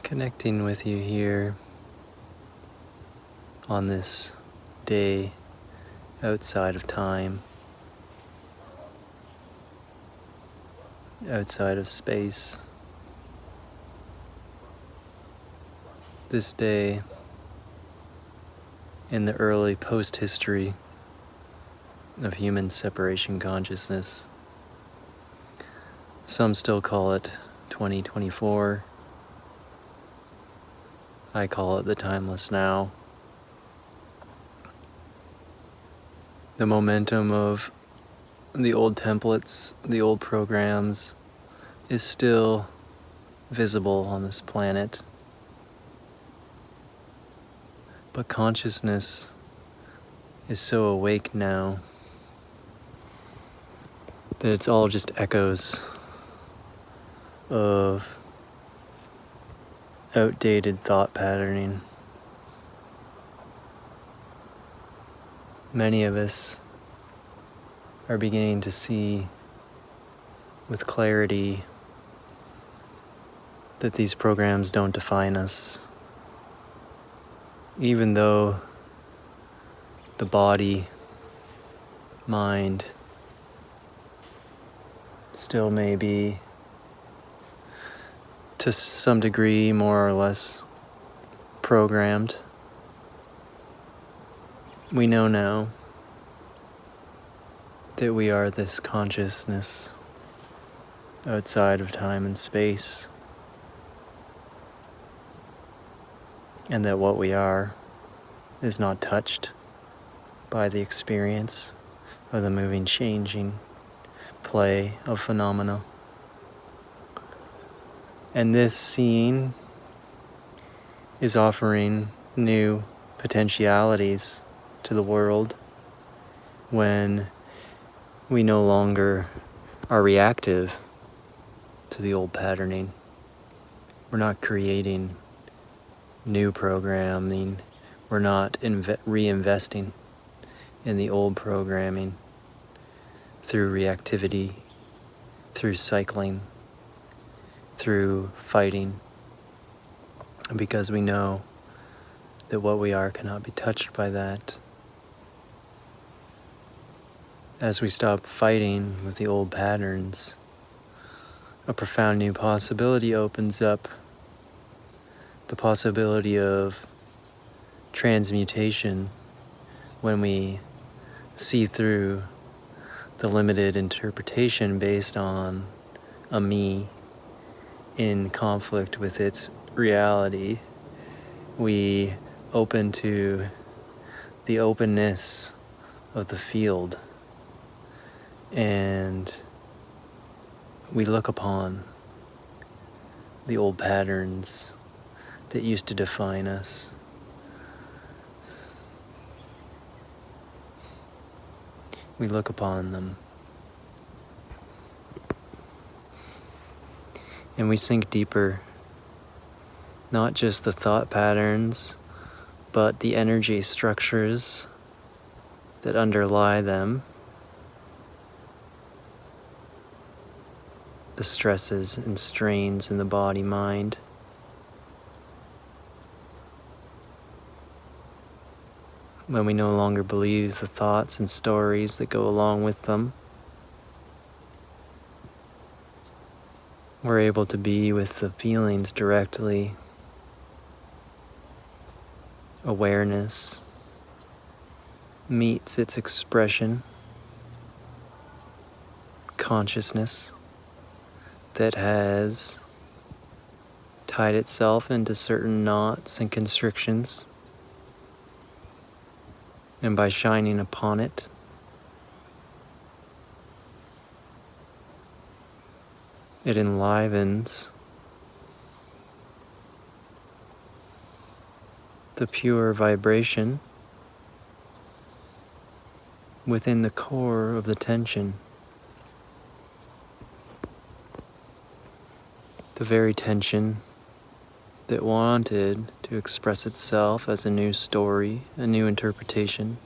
Connecting with you here on this day outside of time, outside of space. This day in the early post-history of human separation consciousness. Some still call it 2024. I call it the timeless now. The momentum of the old templates, the old programs, is still visible on this planet. But consciousness is so awake now that it's all just echoes of outdated thought patterning. Many of us are beginning to see with clarity that these programs don't define us. Even though the body, mind, still may be to some degree more or less programmed, we know now that we are this consciousness outside of time and space, and that what we are is not touched by the experience of the moving, changing play of phenomena. And this seeing is offering new potentialities to the world when we no longer are reactive to the old patterning. We're not creating new programming. We're not reinvesting in the old programming through reactivity, through cycling, through fighting, because we know that what we are cannot be touched by that. As we stop fighting with the old patterns, a profound new possibility opens up. The possibility of transmutation when we see through the limited interpretation based on a me in conflict with its reality. We open to the openness of the field, and we look upon the old patterns that used to define us. We look upon them, and we sink deeper, not just the thought patterns, but the energy structures that underlie them, the stresses and strains in the body-mind. When we no longer believe the thoughts and stories that go along with them, we're able to be with the feelings directly. Awareness meets its expression, consciousness that has tied itself into certain knots and constrictions, and by shining upon it, it enlivens the pure vibration within the core of the tension. The very tension that wanted to express itself as a new story, a new interpretation,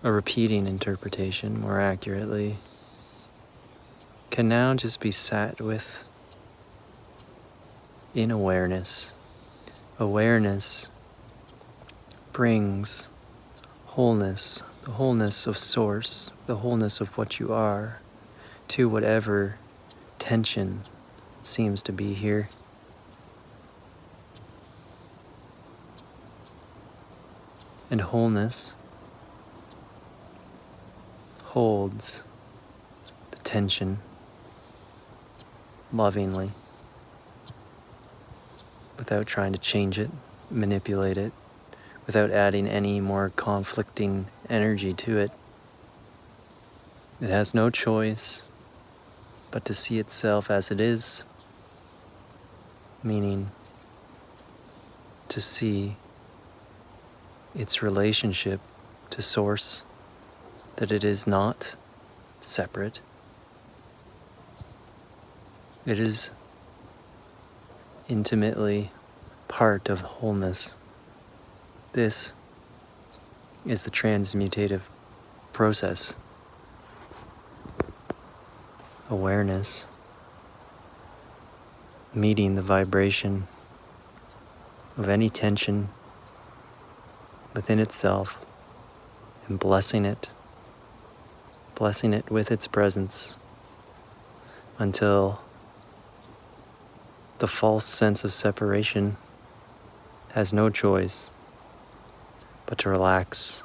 a repeating interpretation, more accurately, can now just be sat with in awareness. Awareness brings wholeness, the wholeness of source, the wholeness of what you are, to whatever tension seems to be here. And wholeness holds the tension lovingly, without trying to change it, manipulate it, without adding any more conflicting energy to it. It has no choice but to see itself as it is, meaning to see its relationship to Source, that it is not separate. It is intimately part of wholeness. This is the transmutative process. Awareness, meeting the vibration of any tension within itself and blessing it with its presence until the false sense of separation has no choice but to relax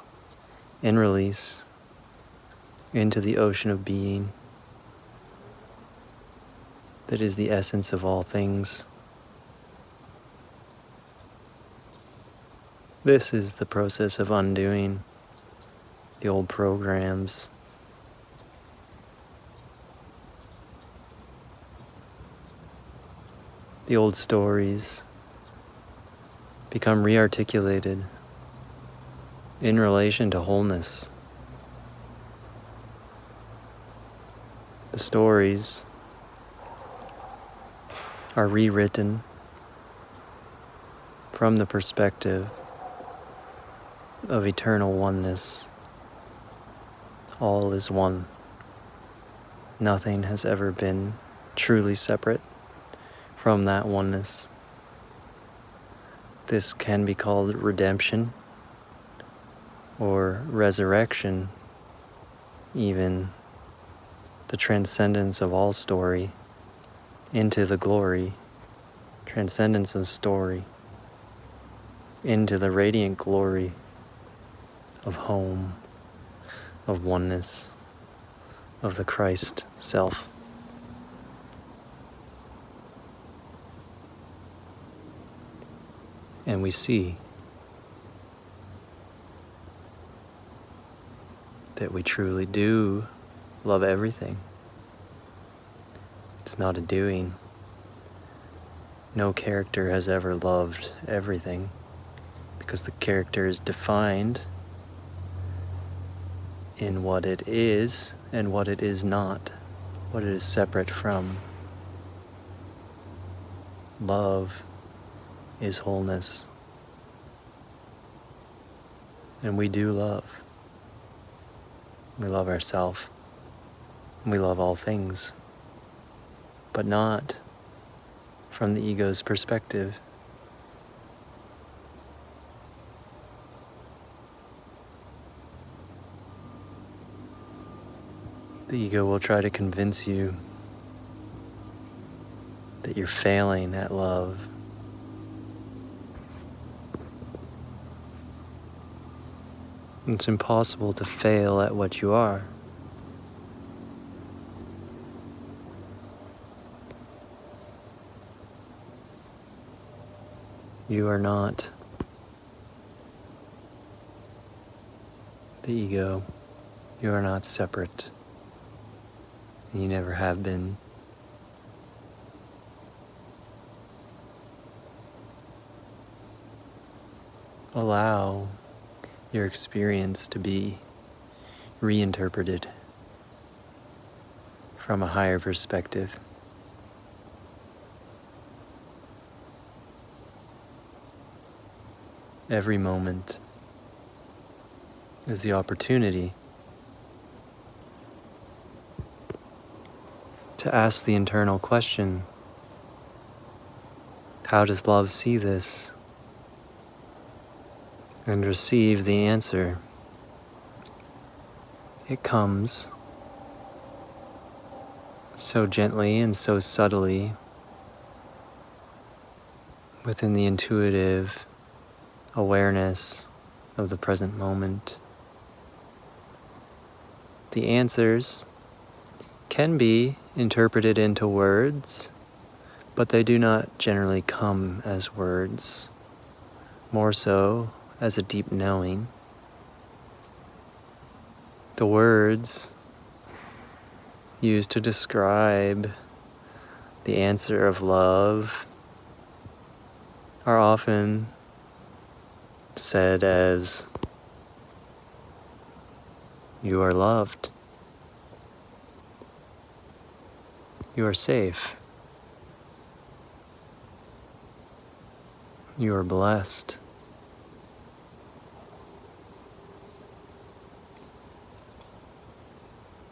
and release into the ocean of being that is the essence of all things. This is the process of undoing the old programs, the old stories become re-articulated in relation to wholeness. The stories are rewritten from the perspective of eternal oneness. All is one. Nothing has ever been truly separate from that oneness. This can be called redemption or resurrection, even the transcendence of all story into the glory, transcendence of story into the radiant glory of home, of oneness, of the Christ self. And we see that we truly do love everything. It's not a doing. No character has ever loved everything because the character is defined in what it is and what it is not, what it is separate from. Love is wholeness. And we do love. We love ourselves. We love all things. But not from the ego's perspective. The ego will try to convince you that you're failing at love. It's impossible to fail at what you are. You are not the ego. You are not separate. You never have been. Allow your experience to be reinterpreted from a higher perspective. Every moment is the opportunity to ask the internal question, How does love see this and receive the answer? It comes so gently and so subtly within the intuitive awareness of the present moment. The answers can be interpreted into words, but they do not generally come as words, more so as a deep knowing. The words used to describe the answer of love are often said as, "You are loved. You are safe. You are blessed.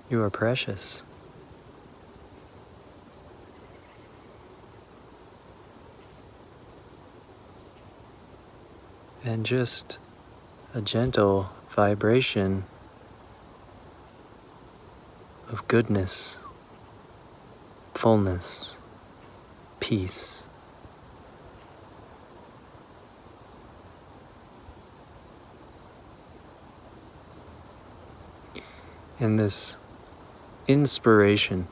You are precious." And just a gentle vibration of goodness, fullness, peace. And this inspiration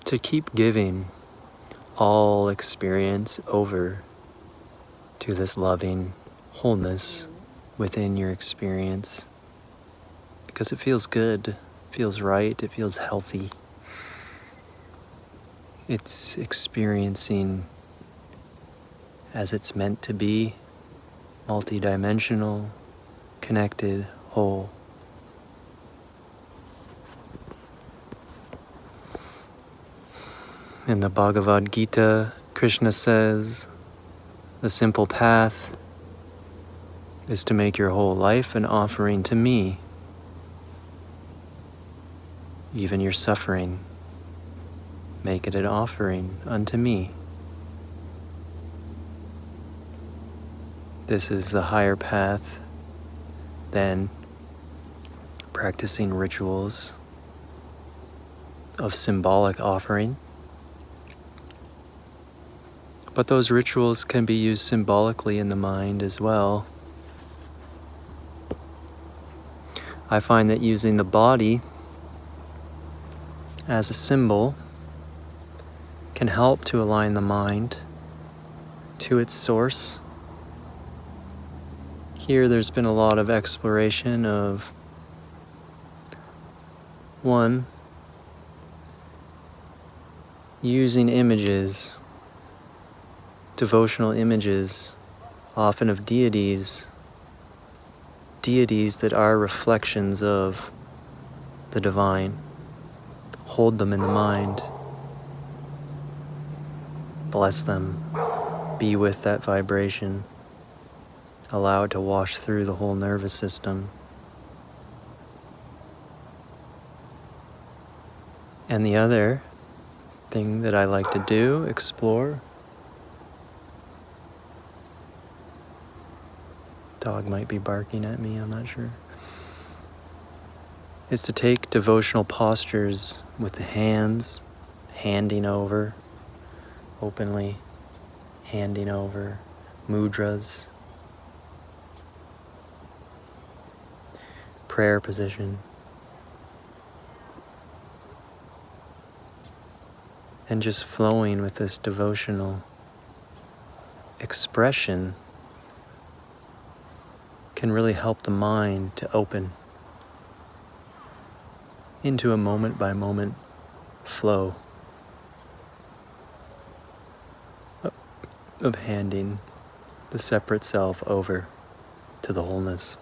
to keep giving all experience over to this loving wholeness within your experience, because it feels good, it feels right, it feels healthy. It's experiencing as it's meant to be, multidimensional, connected, whole. In the Bhagavad Gita, Krishna says, "The simple path is to make your whole life an offering to me. Even your suffering, make it an offering unto me." This is the higher path than practicing rituals of symbolic offering. But those rituals can be used symbolically in the mind as well. I find that using the body as a symbol can help to align the mind to its source. Here there's been a lot of exploration of, one, using images, devotional images, often of deities that are reflections of the divine. Hold them in the mind. Bless them. Be with that vibration. Allow it to wash through the whole nervous system. And the other thing that I like to do, explore, dog might be barking at me, I'm not sure, is to take devotional postures with the hands, handing over, openly handing over, mudras, prayer position, and just flowing with this devotional expression can really help the mind to open into a moment-by-moment flow of handing the separate self over to the wholeness.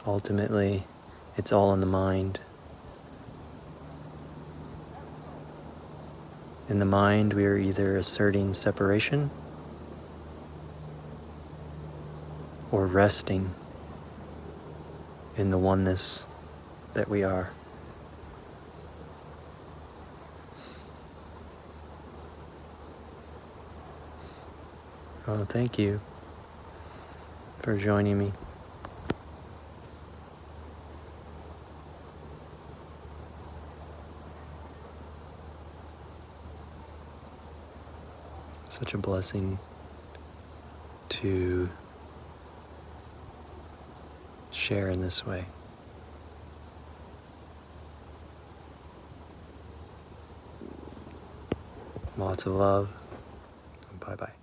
Ultimately, it's all in the mind. In the mind, we are either asserting separation or resting in the oneness that we are. Oh, thank you for joining me. Such a blessing to share in this way. Lots of love. Bye-bye.